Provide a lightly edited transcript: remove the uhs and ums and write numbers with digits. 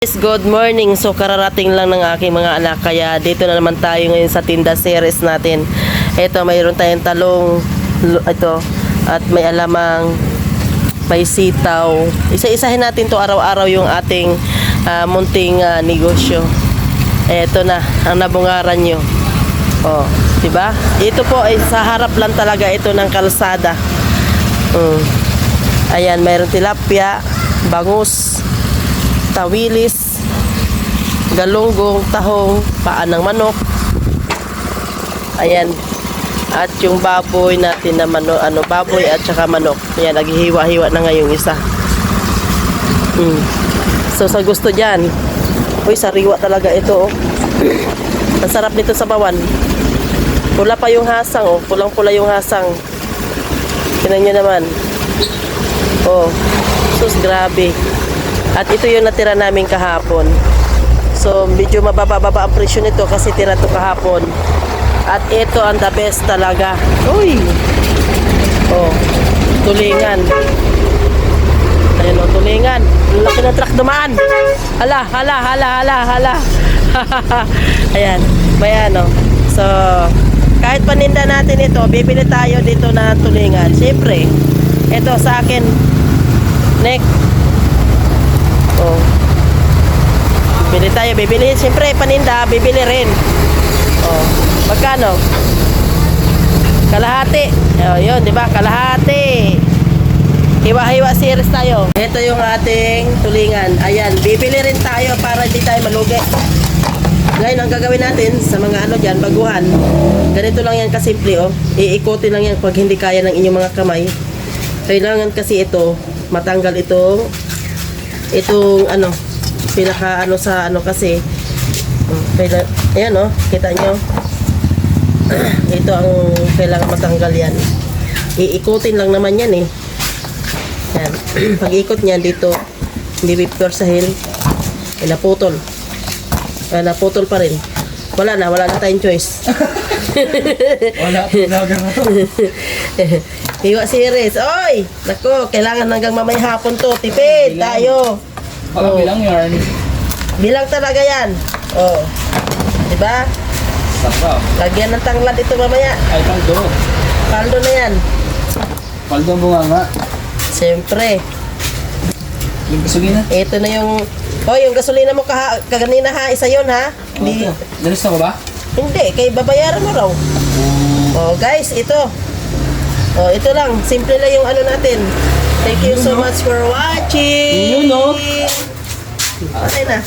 Good morning. So kararating lang ng aking mga anak, kaya dito na naman tayo ngayon sa tinda series natin. Ito, mayroon tayong talong ito, at may alamang, may sitaw. Isa-isahin natin to araw-araw yung ating munting negosyo. Ito na ang nabungaran nyo. Oh, 'di ba? Ito po ay sa harap lang talaga ito ng kalsada. Ayan, mayroon tilapia, bangus, tawilis, galunggong, tahong, paa ng manok. Ayan. At yung baboy natin na baboy at saka manok. Ayan, naghihiwa-hiwa na ngayong isa. So sa gusto diyan. Uy, sariwa talaga ito, oh. Ang sarap nito sa bawan. Pula pa yung hasang, oh. Pulang-pula yung hasang. Tingnan niyo naman. Oh. Sus, grabe. At ito yung natira namin kahapon. So, medyo mababa-baba ang presyo nito kasi tira to kahapon. At ito ang the best talaga. Uy! Oh, tulingan. Ayan o, tulingan. Laki ng truck dumaan. Hala. Ayan, may ano. So, kahit paninda natin ito, bibili tayo dito na tulingan. Siyempre, ito sa akin, neck. Oh. Bibili. Siyempre, paninda, bibili rin. Oh. Magkano? Kalahati. Oh, yun, di ba? Kalahati. Hiwa-hiwa series tayo. Ito yung ating tulingan. Ayan, bibili rin tayo para hindi tayo malugi. Ngayon, ang gagawin natin sa mga dyan, baguhan. Ganito lang yan kasimple, oh. Iikutin lang yan pag hindi kaya ng inyong mga kamay. Kailangan kasi ito, matanggal itong pinaka sa kasi ayan, oh, kita nyo. Ito ang kailangan matanggal yan. Iikutin lang naman yan, eh. Yan. Pag ikot niyan dito, hindi pipwersahin, naputol. Naputol pa rin. Wala na tayong choice. Wala na to. Hiwa series. Oy! Nako, kailangan hanggang mamaya hapon to. Tipid tayo. Baka bilang yarn. Bilang talaga yan. Oh. Diba? Sarap. Lagyan ng tanglad ito mamaya. Ay, paldo. Paldo na yan. Paldo ang bunganga. Siyempre. Yung gasolina. Ito na yung... Oh, yung gasolina mo kaganina, ha? Isa yun, ha? Hindi. Dalis na ko ba? Hindi. Kay babayaran mo raw. Oh, guys, ito. Oh, ito lang. Simple lang yung natin. Thank you so much for watching. Yun, no? Okay na.